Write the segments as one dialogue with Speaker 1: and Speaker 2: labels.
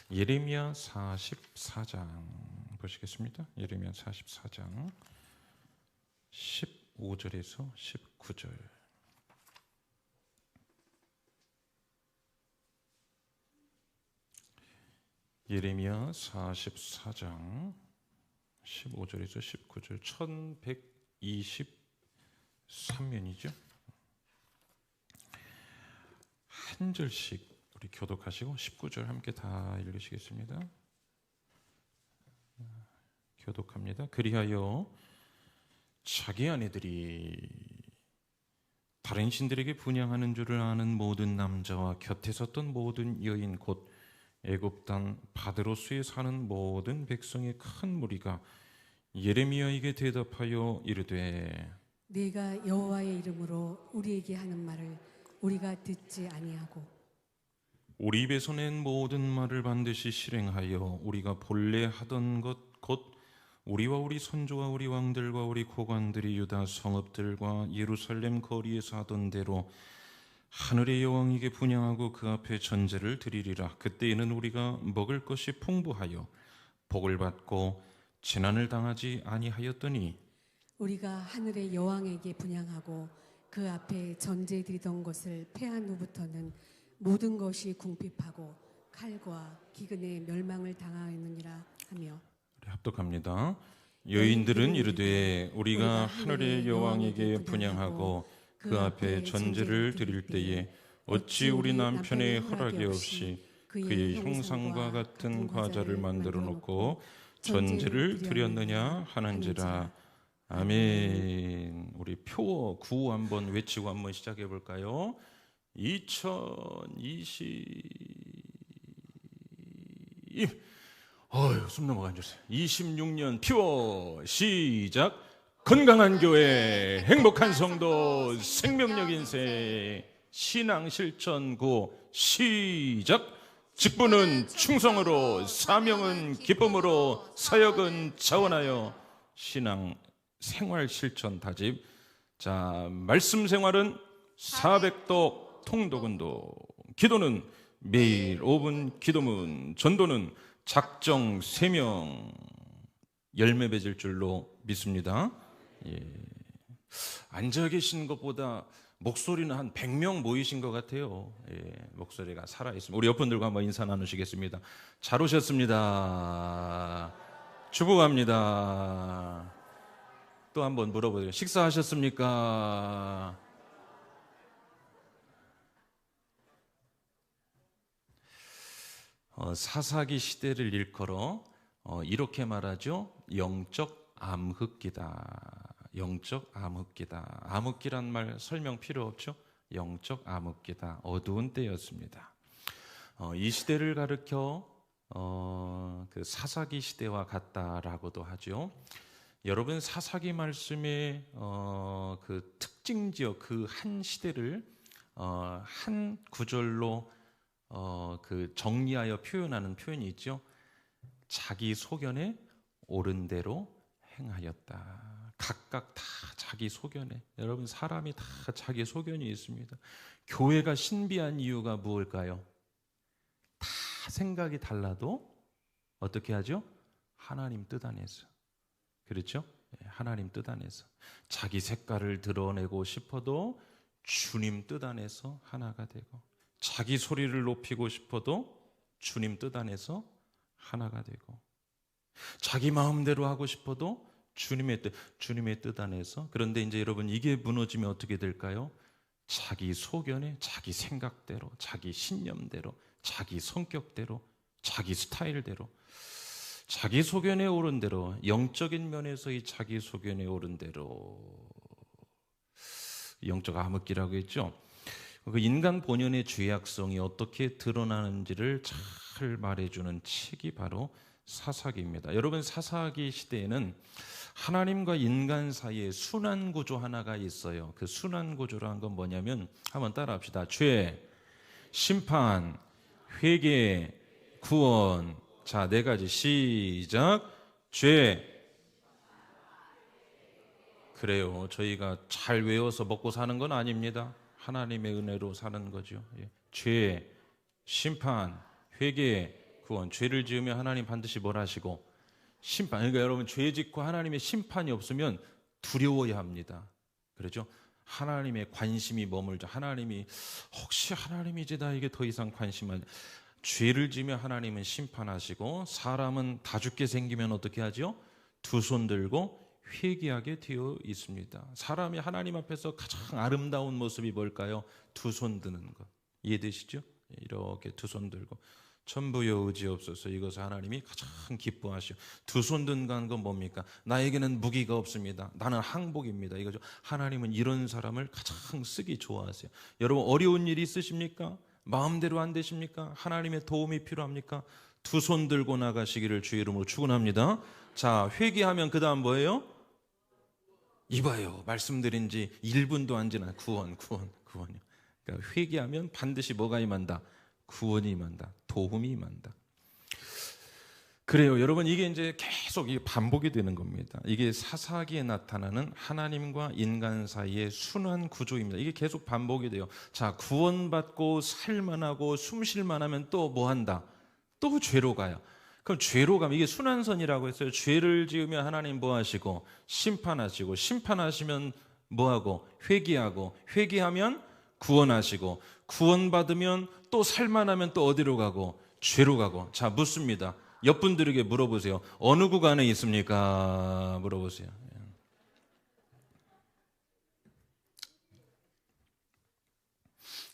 Speaker 1: 예레미야 44장 보시겠습니다. 예레미야 44장 15절에서 19절. 예레미야 44장 15절에서 19절 1123면이죠. 한 절씩 우리 교독하시고 19절 함께 다 읽으시겠습니다. 교독합니다. 그리하여 자기 아내들이 다른 신들에게 분향하는 줄을 아는 모든 남자와 곁에 섰던 모든 여인 곧 애굽 땅 바드로스에 사는 모든 백성의 큰 무리가 예레미야에게 대답하여 이르되
Speaker 2: 네가 여호와의 이름으로 우리에게 하는 말을 우리가 듣지 아니하고
Speaker 1: 우리 입에서 낸 모든 말을 반드시 실행하여 우리가 본래 하던 것 곧 우리와 우리 선조와 우리 왕들과 우리 고관들이 유다 성읍들과 예루살렘 거리에서 하던 대로 하늘의 여왕에게 분향하고 그 앞에 전제를 드리리라. 그때에는 우리가 먹을 것이 풍부하여 복을 받고 재난을 당하지 아니하였더니
Speaker 2: 우리가 하늘의 여왕에게 분향하고 그 앞에 전제 드리던 것을 패한 후부터는 모든 것이 궁핍하고 칼과 기근에 멸망을 당하였느니라 하며.
Speaker 1: 합독합니다. 여인들은 이르되 우리가 하늘의 여왕에게 분향하고 그 앞에 전제를 드릴 때에 어찌 우리 남편의 허락이 없이 그의 형상과 같은 과자를 만들어 놓고 전제를 드렸느냐 하는지라. 아멘. 우리 표어 구호 한번 외치고 한번 시작해 볼까요? 숨 넘어간 줄 알았어요. 26년 피워 시작. 건강한 교회, 행복한 성도, 생명력 인생, 신앙 실천 구 시작. 직분은 충성으로, 사명은 기쁨으로, 사역은 자원하여. 신앙 생활 실천 다짐. 자, 말씀 생활은 400독 통독운동, 기도는 매일 5분 기도문, 전도는 작정 3명 열매 맺을 줄로 믿습니다. 예. 앉아 계신 것보다 목소리는 한 100명 모이신 것 같아요. 예. 목소리가 살아있습니다. 우리 옆분들과 한번 인사 나누시겠습니다. 잘 오셨습니다. 축복합니다. 또 한번 물어보세요. 식사하셨습니까? 사사기 시대를 일컬어 이렇게 말하죠. 영적 암흑기다. 영적 암흑기다. 암흑기란 말 설명 필요 없죠. 영적 암흑기다. 어두운 때였습니다. 이 시대를 가르쳐 그 사사기 시대와 같다라고도 하죠. 여러분, 사사기 말씀의 그 특징 지역 그 한 시대를 한 구절로 그 정리하여 표현하는 표현이 있죠. 자기 소견에 옳은 대로 행하였다. 각각 다 자기 소견에. 여러분, 사람이 다 자기 소견이 있습니다. 교회가 신비한 이유가 무엇일까요? 다 생각이 달라도 어떻게 하죠? 하나님 뜻 안에서. 그렇죠? 하나님 뜻 안에서. 자기 색깔을 드러내고 싶어도 주님 뜻 안에서 하나가 되고, 자기 소리를 높이고 싶어도 주님 뜻 안에서 하나가 되고, 자기 마음대로 하고 싶어도 주님의 뜻 안에서. 그런데 이제 여러분, 이게 무너지면 어떻게 될까요? 자기 소견에, 자기 생각대로, 자기 신념대로, 자기 성격대로, 자기 스타일대로, 자기 소견에 옳은 대로, 영적인 면에서의 자기 소견에 옳은 대로. 영적 암흑기라고 했죠. 그 인간 본연의 죄악성이 어떻게 드러나는지를 잘 말해주는 책이 바로 사사기입니다. 여러분, 사사기 시대에는 하나님과 인간 사이에 순환 구조 하나가 있어요. 그 순환 구조라는 건 뭐냐면, 한번 따라합시다. 죄, 심판, 회개, 구원. 자, 4가지 시작. 죄. 그래요. 저희가 잘 외워서 먹고 사는 건 아닙니다. 하나님의 은혜로 사는 거죠. 죄, 심판, 회개, 구원. 죄를 지으면 하나님 반드시 뭘 하시고? 심판. 그러니까 여러분, 죄 짓고 하나님의 심판이 없으면 두려워야 합니다. 그렇죠? 하나님의 관심이 머물죠. 하나님이 혹시 하나님이 이제 나에게 더 이상 관심을, 죄를 지면 하나님은 심판하시고 사람은 다 죽게 생기면 어떻게 하죠? 두 손 들고 회개하게 되어 있습니다. 사람이 하나님 앞에서 가장 아름다운 모습이 뭘까요? 두 손 드는 것. 이해되시죠? 이렇게 두 손 들고 전부여 의지없소서, 이것을 하나님이 가장 기뻐하시오. 두 손 든다는 건 뭡니까? 나에게는 무기가 없습니다. 나는 항복입니다. 이거죠. 하나님은 이런 사람을 가장 쓰기 좋아하세요. 여러분, 어려운 일이 있으십니까? 마음대로 안 되십니까? 하나님의 도움이 필요합니까? 두 손 들고 나가시기를 주의 이름으로 축원합니다. 자, 회개하면 그 다음 뭐예요? 이봐요, 말씀드린 지 1분도 안 지난 구원이요. 그러니까 회개하면 반드시 뭐가 임한다? 구원이 임한다. 도움이 임한다. 그래요, 여러분, 이게 이제 계속 이게 반복이 되는 겁니다. 이게 사사기에 나타나는 하나님과 인간 사이의 순환 구조입니다. 이게 계속 반복이 돼요. 자, 구원받고 살만하고 숨쉴만하면 또 뭐 한다? 또 죄로 가요. 그럼 죄로 가면 이게 순환선이라고 했어요. 죄를 지으면 하나님 뭐 하시고? 심판하시고, 심판하시면 뭐 하고? 회개하고, 회개하면 구원하시고, 구원받으면 또 살만하면 또 어디로 가고? 죄로 가고. 자, 묻습니다. 옆분들에게 물어보세요. 어느 구간에 있습니까? 물어보세요.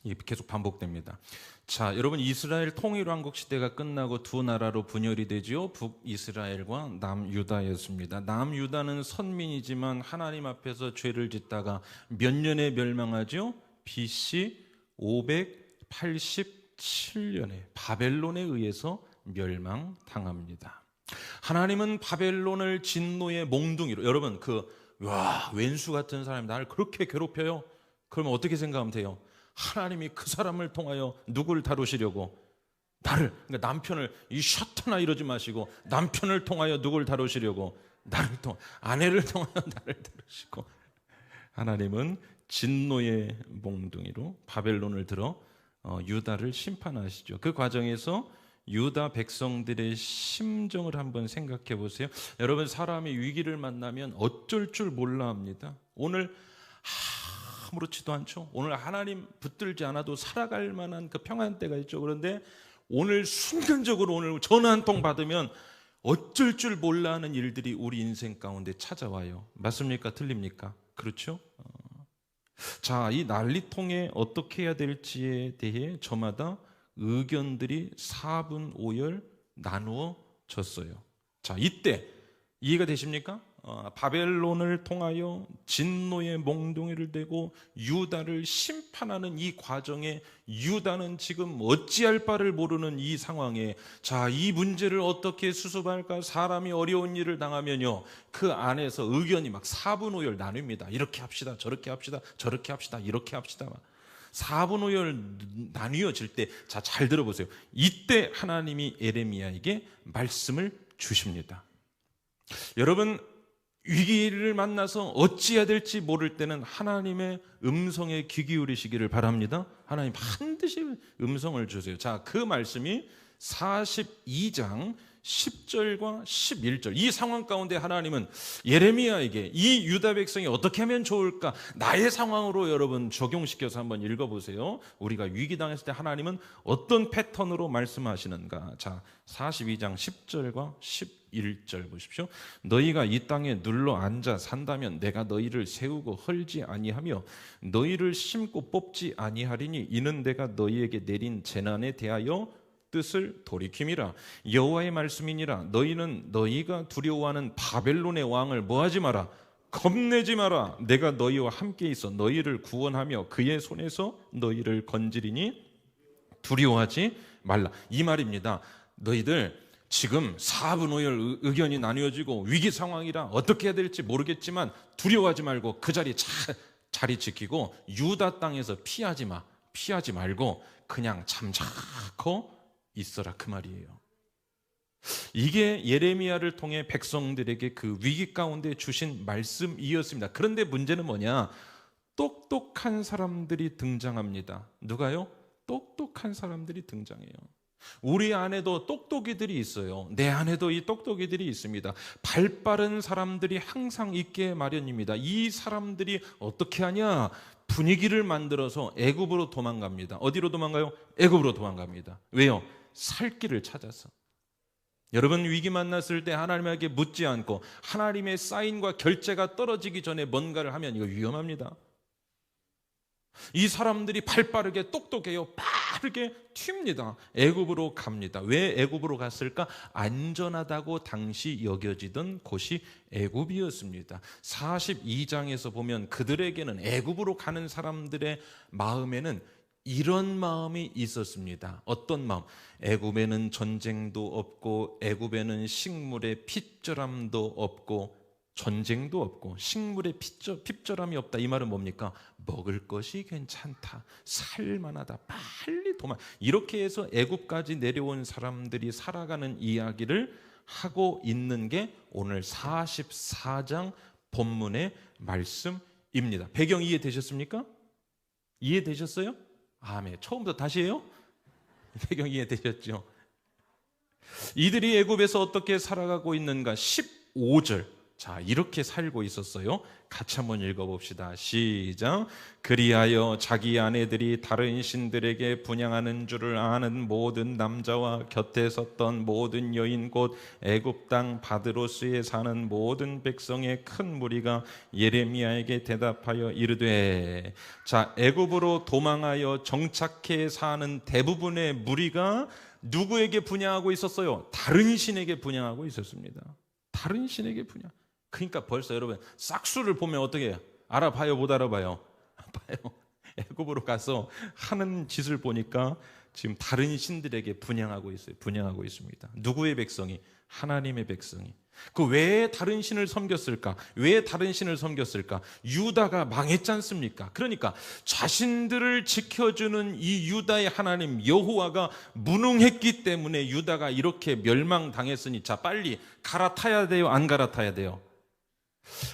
Speaker 1: 이게 계속 반복됩니다. 자, 여러분, 이스라엘 통일왕국 시대가 끝나고 두 나라로 분열이 되지요. 북이스라엘과 남유다였습니다. 남유다는 선민이지만 하나님 앞에서 죄를 짓다가 몇 년에 멸망하죠? BC 587년에 바벨론에 의해서 멸망당합니다. 하나님은 바벨론을 진노의 몽둥이로, 여러분, 왼수 같은 사람이 나를 그렇게 괴롭혀요. 그러면 어떻게 생각하면 돼요? 하나님이 그 사람을 통하여 누굴 다루시려고? 나를, 그러니까 남편을, 이 셔터나 이러지 마시고 남편을 통하여 누굴 다루시려고? 나를 통하, 아내를 통하여 나를 다루시고, 하나님은 진노의 몽둥이로 바벨론을 들어 유다를 심판하시죠. 그 과정에서 유다 백성들의 심정을 한번 생각해 보세요. 여러분, 사람이 위기를 만나면 어쩔 줄 몰라 합니다. 오늘 아무렇지도 않죠. 오늘 하나님 붙들지 않아도 살아갈 만한 그 평안 때가 있죠. 그런데 오늘 순간적으로 오늘 전화 한 통 받으면 어쩔 줄 몰라 하는 일들이 우리 인생 가운데 찾아와요. 맞습니까? 틀립니까? 그렇죠? 자, 이 난리통에 어떻게 해야 될지에 대해 저마다 의견들이 4분 5열 나누어졌어요. 자, 이때 이해가 되십니까? 바벨론을 통하여 진노의 몽둥이를 대고 유다를 심판하는 이 과정에 유다는 지금 어찌할 바를 모르는 이 상황에, 자, 이 문제를 어떻게 수습할까? 사람이 어려운 일을 당하면요, 그 안에서 의견이 막 4분 5열 나뉩니다. 이렇게 합시다, 저렇게 합시다, 저렇게 합시다, 이렇게 합시다. 4분 5열 나뉘어질 때, 자, 잘 들어보세요. 이때 하나님이 에레미야에게 말씀을 주십니다. 여러분, 위기를 만나서 어찌해야 될지 모를 때는 하나님의 음성에 귀 기울이시기를 바랍니다. 하나님 반드시 음성을 주세요. 자, 그 말씀이 42장 10절과 11절, 이 상황 가운데 하나님은 예레미야에게 이 유다 백성이 어떻게 하면 좋을까, 나의 상황으로 여러분 적용시켜서 한번 읽어보세요. 우리가 위기 당했을 때 하나님은 어떤 패턴으로 말씀하시는가. 자, 42장 10절과 11절 보십시오. 너희가 이 땅에 눌러 앉아 산다면 내가 너희를 세우고 헐지 아니하며 너희를 심고 뽑지 아니하리니 이는 내가 너희에게 내린 재난에 대하여 뜻을 돌이킴이라. 여호와의 말씀이니라. 너희는 너희가 두려워하는 바벨론의 왕을 뭐하지 마라? 겁내지 마라. 내가 너희와 함께 있어 너희를 구원하며 그의 손에서 너희를 건지리니 두려워하지 말라. 이 말입니다. 너희들 지금 4분 5열 의견이 나뉘어지고 위기 상황이라 어떻게 해야 될지 모르겠지만 두려워하지 말고 그 자리 지키고 유다 땅에서 피하지 말고 그냥 잠자코 있어라, 그 말이에요. 이게 예레미야를 통해 백성들에게 그 위기 가운데 주신 말씀이었습니다. 그런데 문제는 뭐냐? 똑똑한 사람들이 등장합니다. 누가요? 똑똑한 사람들이 등장해요. 우리 안에도 똑똑이들이 있어요. 내 안에도 이 똑똑이들이 있습니다. 발 빠른 사람들이 항상 있게 마련입니다. 이 사람들이 어떻게 하냐? 분위기를 만들어서 애굽으로 도망갑니다. 어디로 도망가요? 애굽으로 도망갑니다. 왜요? 살 길을 찾아서. 여러분, 위기 만났을 때 하나님에게 묻지 않고 하나님의 사인과 결제가 떨어지기 전에 뭔가를 하면 이거 위험합니다. 이 사람들이 발빠르게 똑똑해요. 빠르게 튑니다. 애굽으로 갑니다. 왜 애굽으로 갔을까? 안전하다고 당시 여겨지던 곳이 애굽이었습니다. 42장에서 보면 그들에게는, 애굽으로 가는 사람들의 마음에는 이런 마음이 있었습니다. 어떤 마음? 애굽에는 전쟁도 없고, 애굽에는 식물의 핏절함도 없고, 전쟁도 없고, 식물의 핏절함이 없다. 이 말은 뭡니까? 먹을 것이 괜찮다, 살만하다, 빨리 도망. 이렇게 해서 애굽까지 내려온 사람들이 살아가는 이야기를 하고 있는 게 오늘 44장 본문의 말씀입니다. 배경 이해되셨습니까? 이해되셨어요? 아멘. 처음부터 다시 해요? 배경 이해되셨죠? 이들이 애굽에서 어떻게 살아가고 있는가? 15절. 자, 이렇게 살고 있었어요. 같이 한번 읽어봅시다. 시작. 그리하여 자기 아내들이 다른 신들에게 분향하는 줄을 아는 모든 남자와 곁에 섰던 모든 여인, 곧 애굽 땅 바드로스에 사는 모든 백성의 큰 무리가 예레미야에게 대답하여 이르되. 자, 애굽으로 도망하여 정착해 사는 대부분의 무리가 누구에게 분향하고 있었어요? 다른 신에게 분향하고 있었습니다. 다른 신에게 분향. 그러니까 벌써 여러분, 싹수를 보면 어떻게 해요? 알아봐요, 못 알아봐요? 봐요. 애굽으로 가서 하는 짓을 보니까 지금 다른 신들에게 분향하고 있어요. 분향하고 있습니다. 누구의 백성이? 하나님의 백성이. 그 왜 다른 신을 섬겼을까? 왜 다른 신을 섬겼을까? 유다가 망했지 않습니까? 그러니까 자신들을 지켜주는 이 유다의 하나님 여호와가 무능했기 때문에 유다가 이렇게 멸망당했으니, 자, 빨리 갈아타야 돼요, 안 갈아타야 돼요?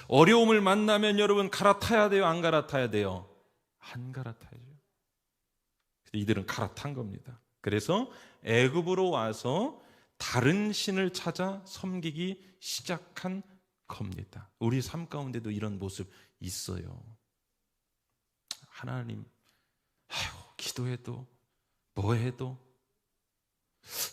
Speaker 1: 어려움을 만나면 여러분 갈아타야 돼요, 안 갈아타야 돼요? 안 갈아타야죠. 이들은 갈아탄 겁니다. 그래서 애굽으로 와서 다른 신을 찾아 섬기기 시작한 겁니다. 우리 삶 가운데도 이런 모습 있어요. 하나님, 기도해도 뭐해도.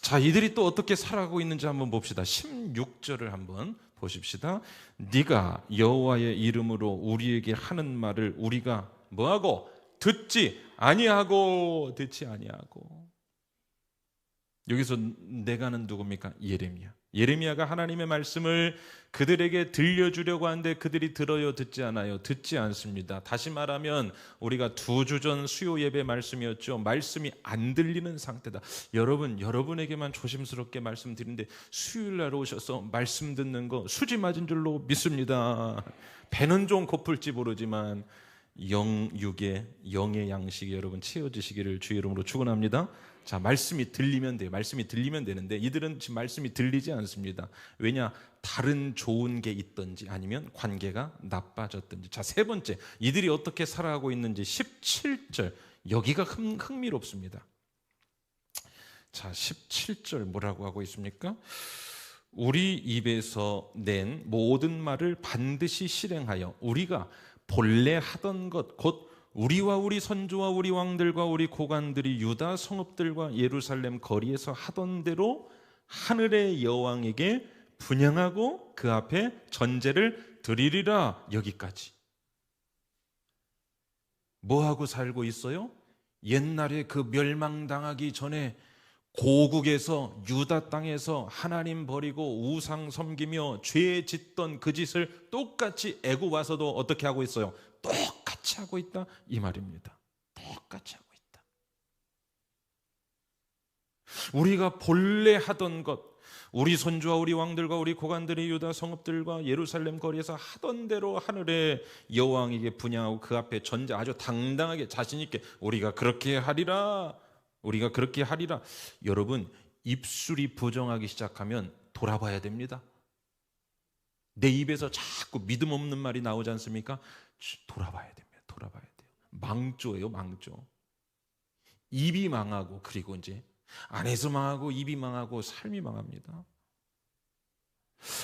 Speaker 1: 자, 이들이 또 어떻게 살아가고 있는지 한번 봅시다. 16절을 한번 보십시다. 네가 여호와의 이름으로 우리에게 하는 말을 우리가 뭐하고? 듣지 아니하고. 여기서 내가는 누굽니까? 예레미야. 예레미야가 하나님의 말씀을 그들에게 들려주려고 하는데 그들이 들어요, 듣지 않아요? 듣지 않습니다. 다시 말하면 우리가 2주 전 수요 예배 말씀이었죠. 말씀이 안 들리는 상태다. 여러분, 여러분에게만 조심스럽게 말씀드리는데 수요일 날 오셔서 말씀 듣는 거 수지 맞은 줄로 믿습니다. 배는 좀 고플지 모르지만 영의 양식이 여러분 채워지시기를 주의 이름으로 축원합니다. 자, 말씀이 들리면 돼요. 말씀이 들리면 되는데 이들은 지금 말씀이 들리지 않습니다. 왜냐? 다른 좋은 게 있든지 아니면 관계가 나빠졌든지. 자, 세 번째, 이들이 어떻게 살아가고 있는지 17절. 여기가 흥미롭습니다. 자, 17절 뭐라고 하고 있습니까? 우리 입에서 낸 모든 말을 반드시 실행하여 우리가 본래 하던 것, 곧 우리와 우리 선조와 우리 왕들과 우리 고관들이 유다 성읍들과 예루살렘 거리에서 하던 대로 하늘의 여왕에게 분향하고 그 앞에 전제를 드리리라. 여기까지. 뭐하고 살고 있어요? 옛날에 그 멸망당하기 전에 고국에서 유다 땅에서 하나님 버리고 우상 섬기며 죄 짓던 그 짓을 똑같이 애굽 와서도 어떻게 하고 있어요? 똑같이 하고 있다, 이 말입니다. 똑같이 하고 있다. 우리가 본래 하던 것, 우리 선조와 우리 왕들과 우리 고관들이 유다 성읍들과 예루살렘 거리에서 하던 대로 하늘의 여왕에게 분향하고 그 앞에 전제, 아주 당당하게 자신 있게 우리가 그렇게 하리라, 우리가 그렇게 하리라. 여러분, 입술이 부정하기 시작하면 돌아봐야 됩니다. 내 입에서 자꾸 믿음 없는 말이 나오지 않습니까? 돌아봐야 됩니다. 돌아봐야 돼요. 망조예요, 망조. 입이 망하고 그리고 이제 안에서 망하고 입이 망하고 삶이 망합니다.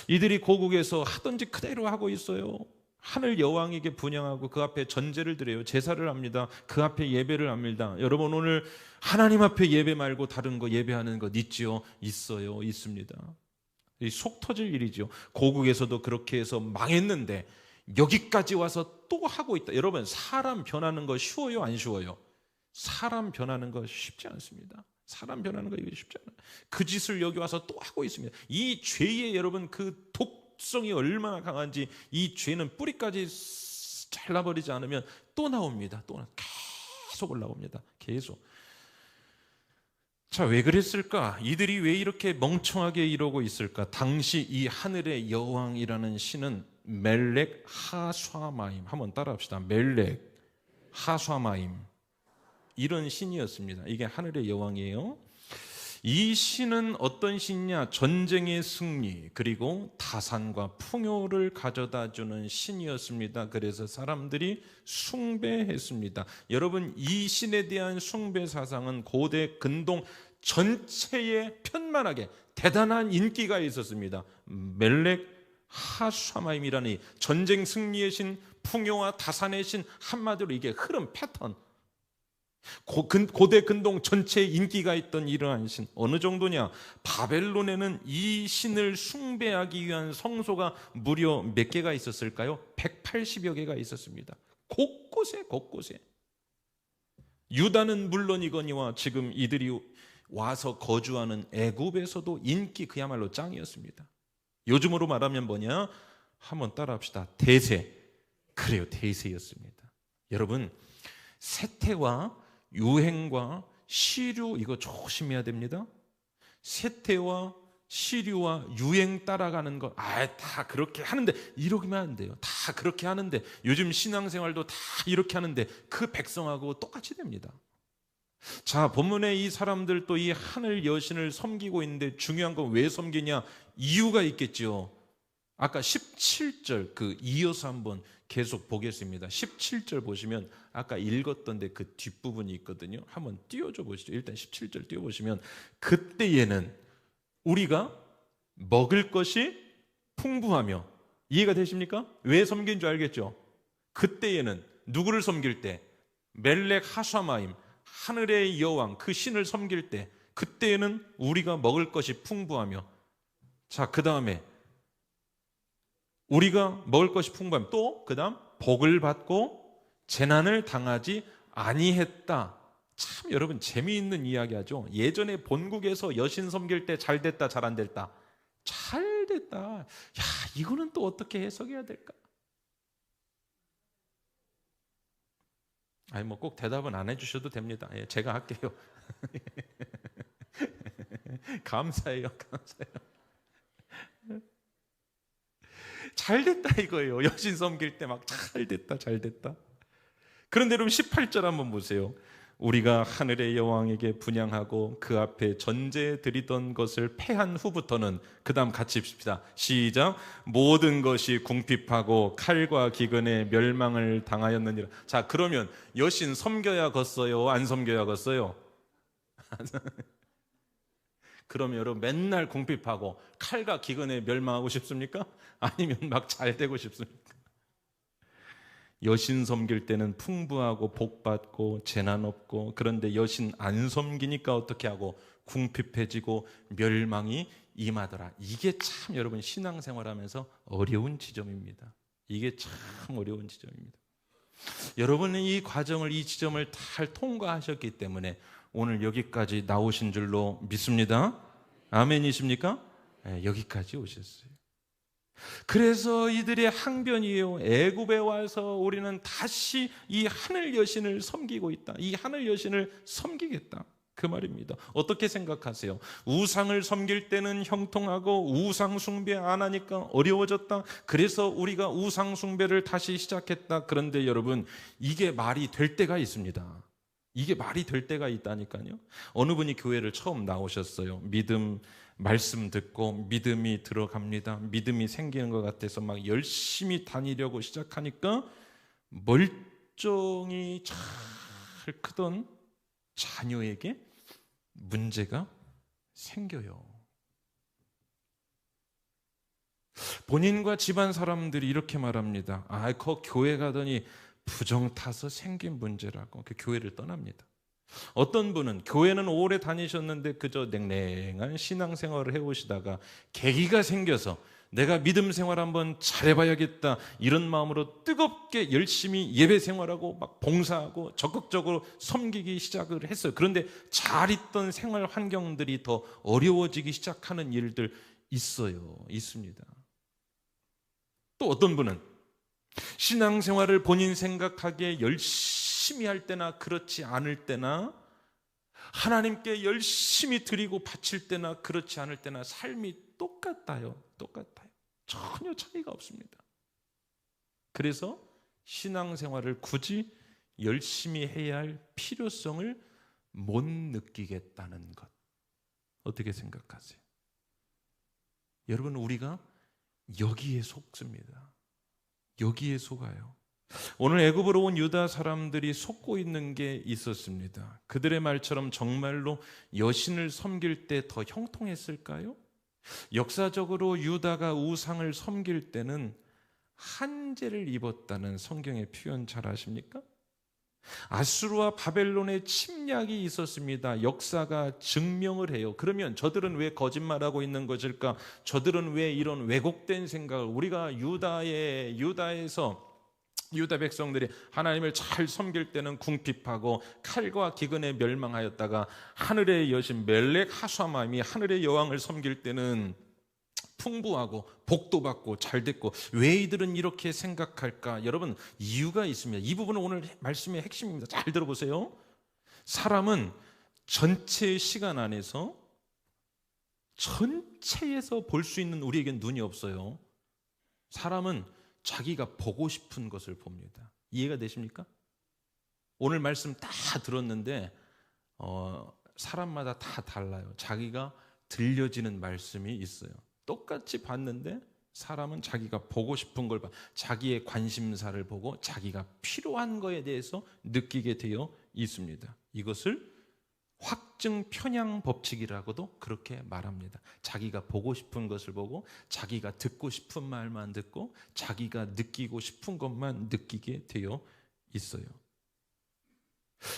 Speaker 1: 이들이 고국에서 하던지 그대로 하고 있어요. 하늘 여왕에게 분향하고 그 앞에 전제를 드려요. 제사를 합니다. 그 앞에 예배를 합니다. 여러분, 오늘 하나님 앞에 예배 말고 다른 거 예배하는 것 있지요? 있어요. 있습니다. 속 터질 일이죠. 고국에서도 그렇게 해서 망했는데 여기까지 와서 또 하고 있다. 여러분, 사람 변하는 거 쉬워요? 안 쉬워요? 사람 변하는 거 쉽지 않습니다. 사람 변하는 거 이게 쉽지 않아요. 그 짓을 여기 와서 또 하고 있습니다. 이 죄의 여러분 그 독성이 얼마나 강한지, 이 죄는 뿌리까지 잘라버리지 않으면 또 나옵니다. 또 계속 올라옵니다. 계속. 자, 왜 그랬을까? 이들이 왜 이렇게 멍청하게 이러고 있을까? 당시 이 하늘의 여왕이라는 신은 멜렉 하쏴마임, 한번 따라합시다. 멜렉 하쏴마임, 이런 신이었습니다. 이게 하늘의 여왕이에요. 이 신은 어떤 신이냐? 전쟁의 승리 그리고 다산과 풍요를 가져다주는 신이었습니다. 그래서 사람들이 숭배했습니다. 여러분, 이 신에 대한 숭배 사상은 고대 근동 전체에 편만하게 대단한 인기가 있었습니다. 멜렉 하쏴마임이라니, 전쟁 승리의 신, 풍요와 다산의 신, 한마디로 이게 흐름, 패턴, 고대 근동 전체에 인기가 있던 이러한 신. 어느 정도냐? 바벨론에는 이 신을 숭배하기 위한 성소가 무려 몇 개가 있었을까요? 180여 개가 있었습니다. 곳곳에 곳곳에. 유다는 물론이거니와 지금 이들이 와서 거주하는 애굽에서도 인기 그야말로 짱이었습니다. 요즘으로 말하면 뭐냐? 한번 따라합시다. 대세. 그래요, 대세였습니다. 여러분, 세태와 유행과 시류, 이거 조심해야 됩니다. 세태와 시류와 유행 따라가는 거, 다 그렇게 하는데 이러기만 하면 돼요. 다 그렇게 하는데, 요즘 신앙생활도 다 이렇게 하는데 그 백성하고 똑같이 됩니다. 자, 본문에 이 사람들도 이 하늘 여신을 섬기고 있는데 중요한 건 왜 섬기냐? 이유가 있겠죠. 아까 17절 그 이어서 한번 계속 보겠습니다. 17절 보시면 아까 읽었던 데 그 뒷부분이 있거든요. 한번 띄워줘 보시죠. 일단 17절 띄워보시면, 그때에는 우리가 먹을 것이 풍부하며, 이해가 되십니까? 왜 섬긴 줄 알겠죠? 그때에는 누구를 섬길 때? 멜렉 하쏴마임, 하늘의 여왕, 그 신을 섬길 때, 그때에는 우리가 먹을 것이 풍부하며, 자, 그 다음에 우리가 먹을 것이 풍부하면 또 그 다음 복을 받고 재난을 당하지 아니했다. 참 여러분 재미있는 이야기하죠. 예전에 본국에서 여신 섬길 때 잘 됐다, 잘 안 됐다? 잘 됐다. 야, 이거는 또 어떻게 해석해야 될까? 아니 뭐 꼭 대답은 안 해주셔도 됩니다. 예, 제가 할게요. 감사해요, 감사해요. 잘 됐다 이거예요. 여신 섬길 때 막 잘 됐다, 잘 됐다. 그런데 여러분 18절 한번 보세요. 우리가 하늘의 여왕에게 분향하고 그 앞에 전제 드리던 것을 패한 후부터는, 그 다음 같이 봅시다. 시작. 모든 것이 궁핍하고 칼과 기근에 멸망을 당하였느니라. 자, 그러면 여신 섬겨야겠어요? 안 섬겨야겠어요? 그러면 여러분 맨날 궁핍하고 칼과 기근에 멸망하고 싶습니까? 아니면 막 잘 되고 싶습니까? 여신 섬길 때는 풍부하고 복받고 재난 없고, 그런데 여신 안 섬기니까 어떻게 하고? 궁핍해지고 멸망이 임하더라. 이게 참 여러분 신앙생활하면서 어려운 지점입니다. 이게 참 어려운 지점입니다. 여러분은 이 과정을, 이 지점을 잘 통과하셨기 때문에 오늘 여기까지 나오신 줄로 믿습니다. 아멘이십니까? 네, 여기까지 오셨어요. 그래서 이들의 항변이에요. 애굽에 와서 우리는 다시 이 하늘 여신을 섬기고 있다. 이 하늘 여신을 섬기겠다. 그 말입니다. 어떻게 생각하세요? 우상을 섬길 때는 형통하고 우상 숭배 안 하니까 어려워졌다. 그래서 우리가 우상 숭배를 다시 시작했다. 그런데 여러분, 이게 말이 될 때가 있습니다. 이게 말이 될 때가 있다니까요. 어느 분이 교회를 처음 나오셨어요. 믿음 말씀 듣고 믿음이 들어갑니다. 믿음이 생기는 것 같아서 막 열심히 다니려고 시작하니까 멀쩡히 잘 크던 자녀에게 문제가 생겨요. 본인과 집안 사람들이 이렇게 말합니다. 그 교회 가더니 부정 타서 생긴 문제라고 그 교회를 떠납니다. 어떤 분은 교회는 오래 다니셨는데 그저 냉랭한 신앙생활을 해오시다가 계기가 생겨서 내가 믿음 생활 한번 잘해봐야겠다 이런 마음으로 뜨겁게 열심히 예배 생활하고 막 봉사하고 적극적으로 섬기기 시작을 했어요. 그런데 잘 있던 생활 환경들이 더 어려워지기 시작하는 일들 있습니다. 또 어떤 분은 신앙생활을 본인 생각하기에 열심히 할 때나 그렇지 않을 때나 하나님께 열심히 드리고 바칠 때나 그렇지 않을 때나 삶이 똑같아요. 전혀 차이가 없습니다. 그래서 신앙생활을 굳이 열심히 해야 할 필요성을 못 느끼겠다는 것. 어떻게 생각하세요? 여러분, 우리가 여기에 속습니다. 여기에 속아요. 오늘 애굽으로 온 유다 사람들이 속고 있는 게 있었습니다. 그들의 말처럼 정말로 여신을 섬길 때 더 형통했을까요? 역사적으로 유다가 우상을 섬길 때는 한죄를 입었다는 성경의 표현 잘 아십니까? 아수르와 바벨론의 침략이 있었습니다. 역사가 증명을 해요. 그러면 저들은 왜 거짓말하고 있는 것일까? 저들은 왜 이런 왜곡된 생각을, 우리가 유다에서 유다 백성들이 하나님을 잘 섬길 때는 궁핍하고 칼과 기근에 멸망하였다가 하늘의 여신 멜렉 하수아맘이 하늘의 여왕을 섬길 때는 풍부하고 복도 받고 잘 됐고, 왜 이들은 이렇게 생각할까? 여러분, 이유가 있습니다. 이 부분은 오늘 말씀의 핵심입니다. 잘 들어보세요. 사람은 전체의 시간 안에서 전체에서 볼 수 있는, 우리에겐 눈이 없어요. 사람은 자기가 보고 싶은 것을 봅니다. 이해가 되십니까? 오늘 말씀 다 들었는데 사람마다 다 달라요. 자기가 들려지는 말씀이 있어요. 똑같이 봤는데 사람은 자기가 보고 싶은 걸 봐, 자기의 관심사를 보고 자기가 필요한 거에 대해서 느끼게 되어 있습니다. 이것을 확증 편향 법칙이라고도 그렇게 말합니다. 자기가 보고 싶은 것을 보고 자기가 듣고 싶은 말만 듣고 자기가 느끼고 싶은 것만 느끼게 되어 있어요.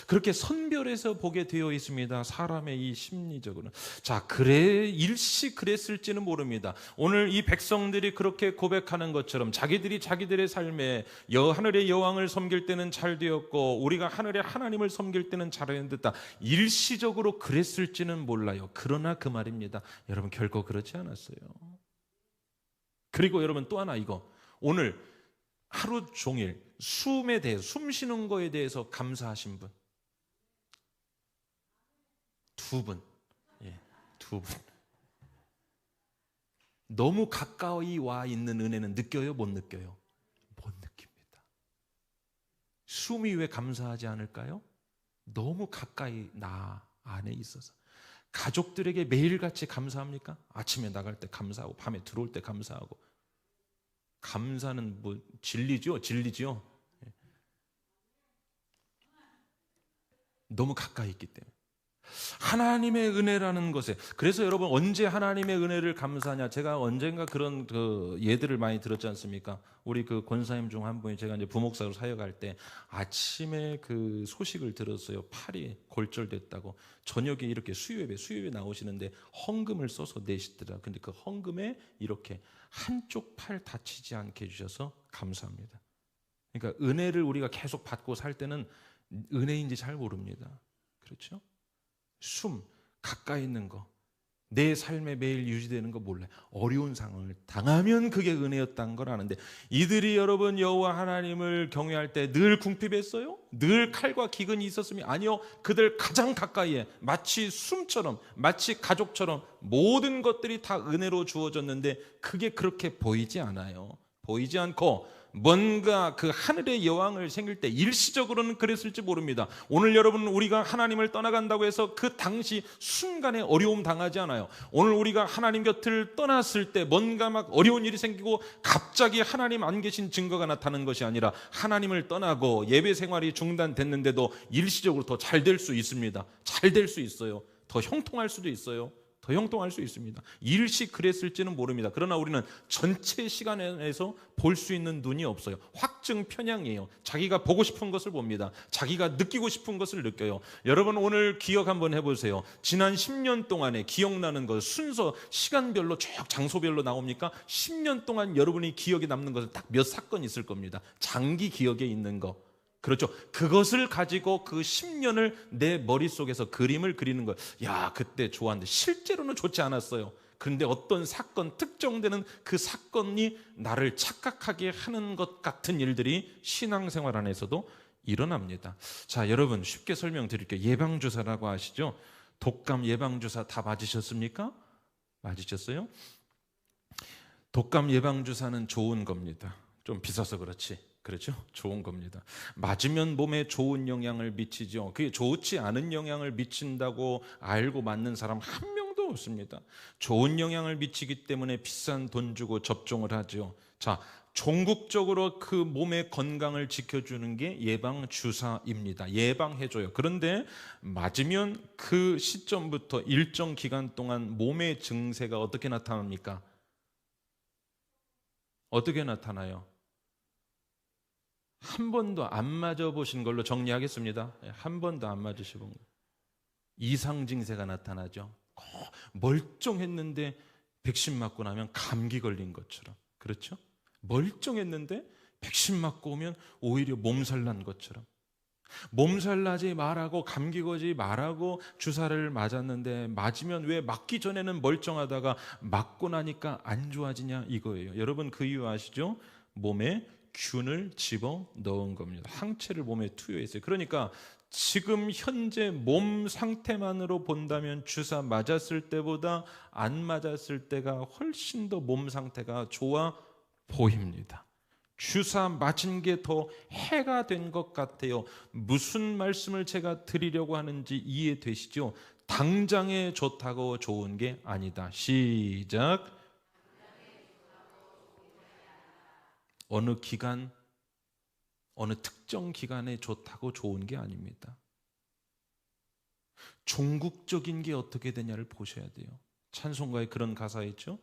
Speaker 1: 그렇게 선별해서 보게 되어 있습니다. 사람의 이 심리적으로는. 자, 일시 그랬을지는 모릅니다. 오늘 이 백성들이 그렇게 고백하는 것처럼 자기들이 자기들의 삶에 하늘의 여왕을 섬길 때는 잘 되었고 우리가 하늘의 하나님을 섬길 때는 잘했다, 일시적으로 그랬을지는 몰라요. 그러나 그 말입니다. 여러분, 결코 그렇지 않았어요. 그리고 여러분, 또 하나, 이거 오늘 하루 종일 숨에 대해서, 숨 쉬는 거에 대해서 감사하신 분 두 분. 두 분. 너무 가까이 와 있는 은혜는 느껴요? 못 느껴요? 못 느낍니다. 숨이 왜 감사하지 않을까요? 너무 가까이 나 안에 있어서. 가족들에게 매일같이 감사합니까? 아침에 나갈 때 감사하고 밤에 들어올 때 감사하고. 감사는 뭐 진리죠? 너무 가까이 있기 때문에. 하나님의 은혜라는 것에, 그래서 여러분, 언제 하나님의 은혜를 감사하냐? 제가 언젠가 그런 예들을 많이 들었지 않습니까? 우리 권사님 중 한 분이, 제가 이제 부목사로 사역할 때 아침에 그 소식을 들었어요. 팔이 골절됐다고. 저녁에 이렇게 수요예배 나오시는데 헌금을 써서 내시더라. 근데 그 헌금에 이렇게 한쪽 팔 다치지 않게 해주셔서 감사합니다. 그러니까 은혜를 우리가 계속 받고 살 때는 은혜인지 잘 모릅니다. 그렇죠? 숨, 가까이 있는 거, 내 삶에 매일 유지되는 거 몰라요. 어려운 상황을 당하면 그게 은혜였다는 걸 아는데, 이들이 여러분 여호와 하나님을 경외할 때 늘 궁핍했어요? 늘 칼과 기근이 있었으면? 아니요. 그들 가장 가까이에 마치 숨처럼, 마치 가족처럼 모든 것들이 다 은혜로 주어졌는데 그게 그렇게 보이지 않아요. 보이지 않고 뭔가 그 하늘의 여왕을 생길 때 일시적으로는 그랬을지 모릅니다. 오늘 여러분, 우리가 하나님을 떠나간다고 해서 그 당시 순간에 어려움 당하지 않아요. 오늘 우리가 하나님 곁을 떠났을 때 뭔가 막 어려운 일이 생기고 갑자기 하나님 안 계신 증거가 나타나는 것이 아니라, 하나님을 떠나고 예배 생활이 중단됐는데도 일시적으로 더 잘 될 수 있습니다. 잘 될 수 있어요. 더 형통할 수도 있어요. 더 형통할 수 있습니다. 일시 그랬을지는 모릅니다. 그러나 우리는 전체 시간에서 볼 수 있는 눈이 없어요. 확증 편향이에요. 자기가 보고 싶은 것을 봅니다. 자기가 느끼고 싶은 것을 느껴요. 여러분 오늘 기억 한번 해보세요. 지난 10년 동안에 기억나는 것 순서 시간별로 쭉 장소별로 나옵니까? 10년 동안 여러분이 기억에 남는 것은 딱 몇 사건 있을 겁니다. 장기 기억에 있는 거. 그렇죠. 그것을 가지고 그 10년을 내 머릿속에서 그림을 그리는 거예요. 야, 그때 좋았는데 실제로는 좋지 않았어요. 그런데 어떤 사건, 특정되는 그 사건이 나를 착각하게 하는 것 같은 일들이 신앙생활 안에서도 일어납니다. 자, 여러분 쉽게 설명드릴게요. 예방주사라고 아시죠? 독감 예방주사 다 맞으셨습니까? 맞으셨어요? 독감 예방주사는 좋은 겁니다. 좀 비싸서 그렇지. 그렇죠? 좋은 겁니다. 맞으면 몸에 좋은 영향을 미치죠. 그게 좋지 않은 영향을 미친다고 알고 맞는 사람 한 명도 없습니다. 좋은 영향을 미치기 때문에 비싼 돈 주고 접종을 하죠. 자, 종국적으로 그 몸의 건강을 지켜주는 게 예방주사입니다. 예방해줘요. 그런데 맞으면 그 시점부터 일정 기간 동안 몸의 증세가 어떻게 나타납니까? 어떻게 나타나요? 한 번도 안 맞아보신 걸로 정리하겠습니다. 한 번도 안 맞으셔본 거. 이상 증세가 나타나죠. 멀쩡했는데 백신 맞고 나면 감기 걸린 것처럼. 그렇죠? 멀쩡했는데 백신 맞고 오면 오히려 몸살 난 것처럼. 몸살 나지 말라고 감기 걸지 말라고 주사를 맞았는데 맞으면 왜 맞기 전에는 멀쩡하다가 맞고 나니까 안 좋아지냐 이거예요. 여러분 그 이유 아시죠? 몸에 균을 집어 넣은 겁니다. 항체를 몸에 투여했어요. 그러니까 지금 현재 몸 상태만으로 본다면 주사 맞았을 때보다 안 맞았을 때가 훨씬 더 몸 상태가 좋아 보입니다. 주사 맞은 게 더 해가 된 것 같아요. 무슨 말씀을 제가 드리려고 하는지 이해되시죠? 당장에 좋다고 좋은 게 아니다. 시작. 어느 기간, 어느 특정 기간에 좋다고 좋은 게 아닙니다. 종국적인 게 어떻게 되냐를 보셔야 돼요. 찬송가에 그런 가사 있죠?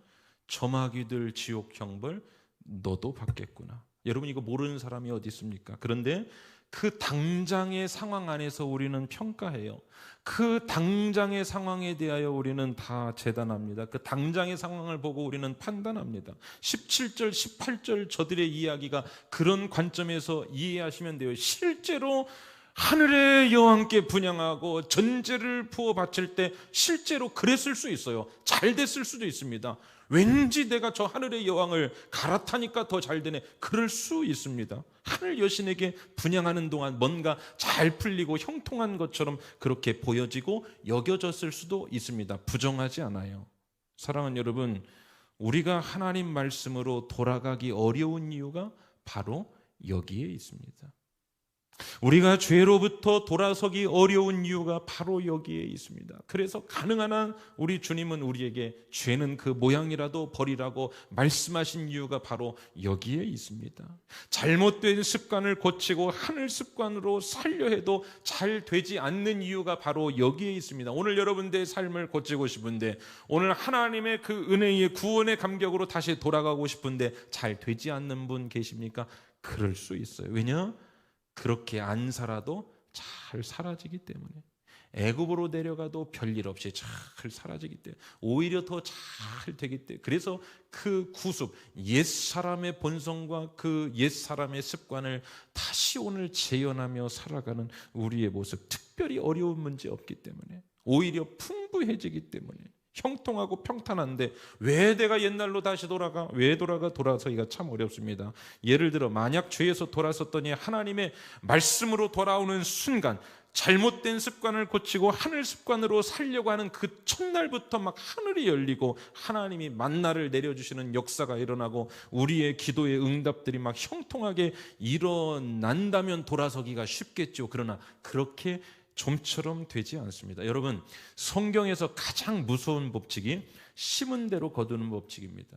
Speaker 1: 점아귀들 지옥 형벌 너도 받겠구나. 여러분 이거 모르는 사람이 어디 있습니까? 그런데 그 당장의 상황 안에서 우리는 평가해요. 그 당장의 상황에 대하여 우리는 다 재단합니다. 그 당장의 상황을 보고 우리는 판단합니다. 17절, 18절 저들의 이야기가 그런 관점에서 이해하시면 돼요. 실제로 하늘의 여왕께 분향하고 전제를 부어 바칠 때 실제로 그랬을 수 있어요. 잘 됐을 수도 있습니다. 왠지 내가 저 하늘의 여왕을 갈아타니까 더 잘 되네. 그럴 수 있습니다. 하늘 여신에게 분향하는 동안 뭔가 잘 풀리고 형통한 것처럼 그렇게 보여지고 여겨졌을 수도 있습니다. 부정하지 않아요. 사랑하는 여러분, 우리가 하나님 말씀으로 돌아가기 어려운 이유가 바로 여기에 있습니다. 우리가 죄로부터 돌아서기 어려운 이유가 바로 여기에 있습니다. 그래서 가능한 한 우리 주님은 우리에게 죄는 그 모양이라도 버리라고 말씀하신 이유가 바로 여기에 있습니다. 잘못된 습관을 고치고 하늘 습관으로 살려 해도 잘 되지 않는 이유가 바로 여기에 있습니다. 오늘 여러분들의 삶을 고치고 싶은데, 오늘 하나님의 그 은혜의 구원의 감격으로 다시 돌아가고 싶은데 잘 되지 않는 분 계십니까? 그럴 수 있어요. 왜냐? 그렇게 안 살아도 잘 사라지기 때문에, 애굽으로 내려가도 별일 없이 잘 사라지기 때문에, 오히려 더 잘 되기 때문에, 그래서 그 구속, 옛사람의 본성과 그 옛사람의 습관을 다시 오늘 재현하며 살아가는 우리의 모습, 특별히 어려운 문제 없기 때문에, 오히려 풍부해지기 때문에 형통하고 평탄한데 왜 내가 옛날로 다시 돌아가? 왜 돌아서기가 참 어렵습니다. 예를 들어 만약 죄에서 돌아섰더니 하나님의 말씀으로 돌아오는 순간, 잘못된 습관을 고치고 하늘 습관으로 살려고 하는 그 첫날부터 막 하늘이 열리고 하나님이 만나를 내려주시는 역사가 일어나고 우리의 기도의 응답들이 막 형통하게 일어난다면 돌아서기가 쉽겠죠. 그러나 그렇게 좀처럼 되지 않습니다. 여러분, 성경에서 가장 무서운 법칙이 심은 대로 거두는 법칙입니다.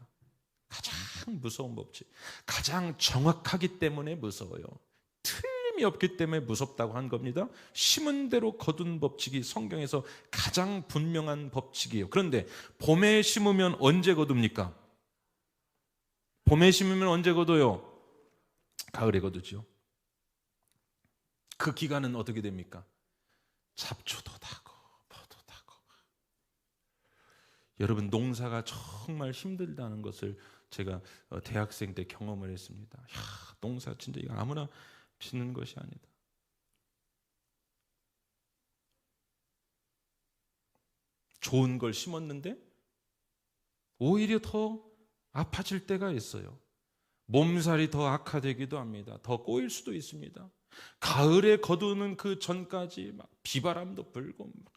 Speaker 1: 가장 무서운 법칙, 가장 정확하기 때문에 무서워요. 하나님이 없기 때문에 무섭다고 한 겁니다. 심은 대로 거둔 법칙이 성경에서 가장 분명한 법칙이에요. 그런데 봄에 심으면 언제 거둡니까? 봄에 심으면 언제 거둬요? 가을에 거두죠. 그 기간은 어떻게 됩니까? 잡초도 나고 포도 나고. 여러분, 농사가 정말 힘들다는 것을 제가 대학생 때 경험을 했습니다. 농사 진짜 이거 아무나 짓는 것이 아니다. 좋은 걸 심었는데 오히려 더 아파질 때가 있어요. 몸살이 더 악화되기도 합니다. 더 꼬일 수도 있습니다. 가을에 거두는 그 전까지 막 비바람도 불고 막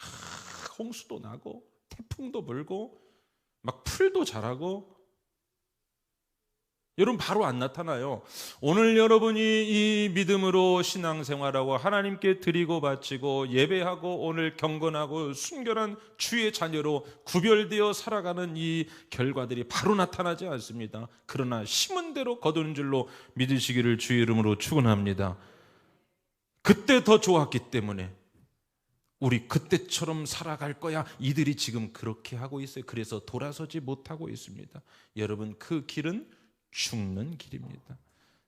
Speaker 1: 홍수도 나고 태풍도 불고 막 풀도 자라고, 여러분 바로 안 나타나요. 오늘 여러분이 이 믿음으로 신앙생활하고 하나님께 드리고 바치고 예배하고 오늘 경건하고 순결한 주의 자녀로 구별되어 살아가는 이 결과들이 바로 나타나지 않습니다. 그러나 심은 대로 거두는 줄로 믿으시기를 주의 이름으로 축원합니다. 그때 더 좋았기 때문에 우리 그때처럼 살아갈 거야, 이들이 지금 그렇게 하고 있어요. 그래서 돌아서지 못하고 있습니다. 여러분, 그 길은 죽는 길입니다.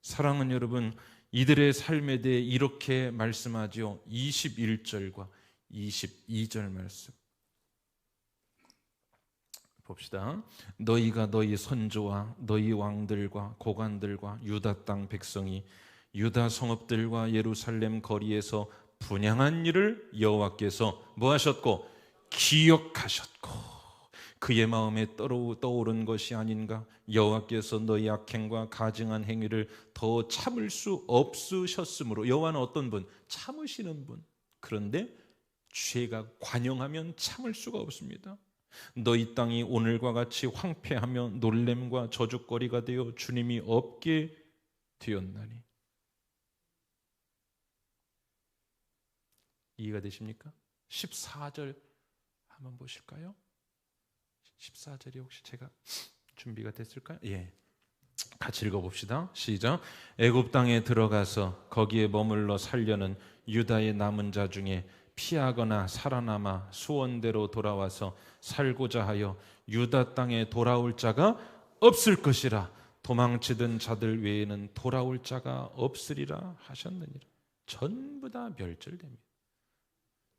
Speaker 1: 사랑하는 여러분, 이들의 삶에 대해 이렇게 말씀하죠. 21절과 22절 말씀 봅시다. 너희가 너희 선조와 너희 왕들과 고관들과 유다 땅 백성이 유다 성읍들과 예루살렘 거리에서 분향한 일을 여호와께서 뭐 하셨고? 기억하셨고 그의 마음에 떠오른 것이 아닌가? 여호와께서 너희 악행과 가증한 행위를 더 참을 수 없으셨으므로. 여호와는 어떤 분? 참으시는 분. 그런데 죄가 관영하면 참을 수가 없습니다. 너희 땅이 오늘과 같이 황폐하며 놀램과 저주거리가 되어 주님이 없게 되었나니. 이해가 되십니까? 14절 한번 보실까요? 14절이 혹시 제가 준비가 됐을까요? 예, 같이 읽어봅시다. 시작. 애굽 땅에 들어가서 거기에 머물러 살려는 유다의 남은 자 중에 피하거나 살아남아 수원대로 돌아와서 살고자 하여 유다 땅에 돌아올 자가 없을 것이라. 도망치던 자들 외에는 돌아올 자가 없으리라 하셨느니라. 전부 다 멸절됩니다.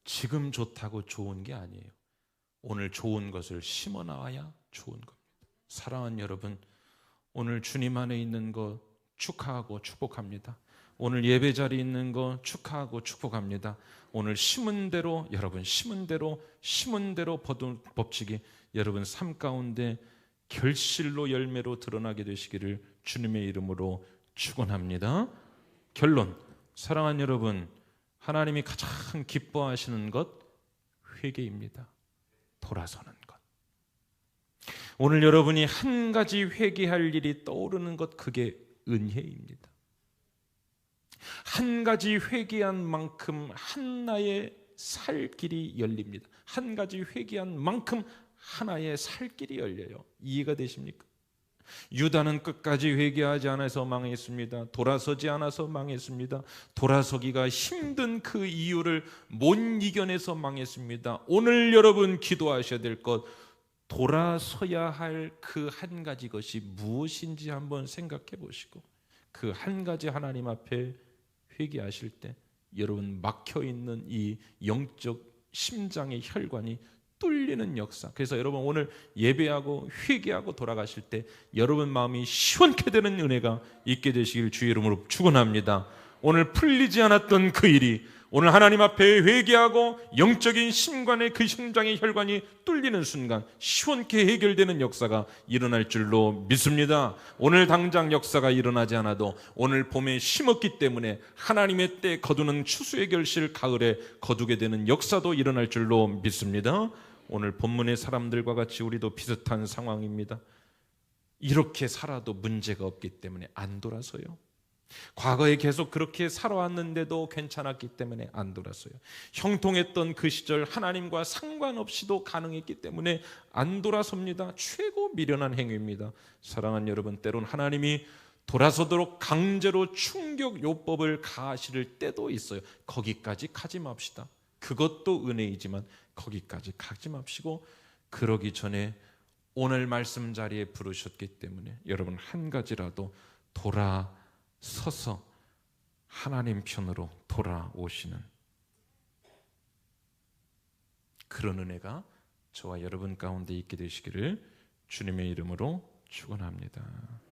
Speaker 1: 지금 좋다고 좋은 게 아니에요. 오늘 좋은 것을 심어 나와야 좋은 겁니다. 사랑하는 여러분, 오늘 주님 안에 있는 것 축하하고 축복합니다. 오늘 예배 자리에 있는 거 축하하고 축복합니다. 오늘 심은 대로, 여러분 심은 대로 거둔 법칙이 여러분 삶 가운데 결실로 열매로 드러나게 되시기를 주님의 이름으로 축원합니다. 결론, 사랑하는 여러분, 하나님이 가장 기뻐하시는 것 회개입니다. 돌아서는 것. 오늘 여러분이 한 가지 회개할 일이 떠오르는 것, 그게 은혜입니다. 한 가지 회개한 만큼 하나의 살 길이 열립니다. 한 가지 회개한 만큼 하나의 살 길이 열려요. 이해가 되십니까? 유다는 끝까지 회개하지 않아서 망했습니다. 돌아서지 않아서 망했습니다. 돌아서기가 힘든 그 이유를 못 이겨내서 망했습니다. 오늘 여러분 기도하셔야 될 것, 돌아서야 할 그 한 가지 것이 무엇인지 한번 생각해 보시고 그 한 가지 하나님 앞에 회개하실 때 여러분 막혀있는 이 영적 심장의 혈관이 뚫리는 역사. 그래서 여러분 오늘 예배하고 회개하고 돌아가실 때 여러분 마음이 시원케 되는 은혜가 있게 되시길 주의 이름으로 축원합니다. 오늘 풀리지 않았던 그 일이 오늘 하나님 앞에 회개하고 영적인 심관의 그 심장의 혈관이 뚫리는 순간 시원케 해결되는 역사가 일어날 줄로 믿습니다. 오늘 당장 역사가 일어나지 않아도 오늘 봄에 심었기 때문에 하나님의 때 거두는 추수의 결실 가을에 거두게 되는 역사도 일어날 줄로 믿습니다. 오늘 본문의 사람들과 같이 우리도 비슷한 상황입니다. 이렇게 살아도 문제가 없기 때문에 안 돌아서요. 과거에 계속 그렇게 살아왔는데도 괜찮았기 때문에 안 돌아서요. 형통했던 그 시절 하나님과 상관없이도 가능했기 때문에 안 돌아섭니다. 최고 미련한 행위입니다. 사랑하는 여러분, 때론 하나님이 돌아서도록 강제로 충격 요법을 가하실 때도 있어요. 거기까지 가지 맙시다. 그것도 은혜이지만 거기까지 가지 맙시고, 그러기 전에 오늘 말씀 자리에 부르셨기 때문에 여러분 한 가지라도 돌아서서 하나님 편으로 돌아오시는 그런 은혜가 저와 여러분 가운데 있게 되시기를 주님의 이름으로 축원합니다.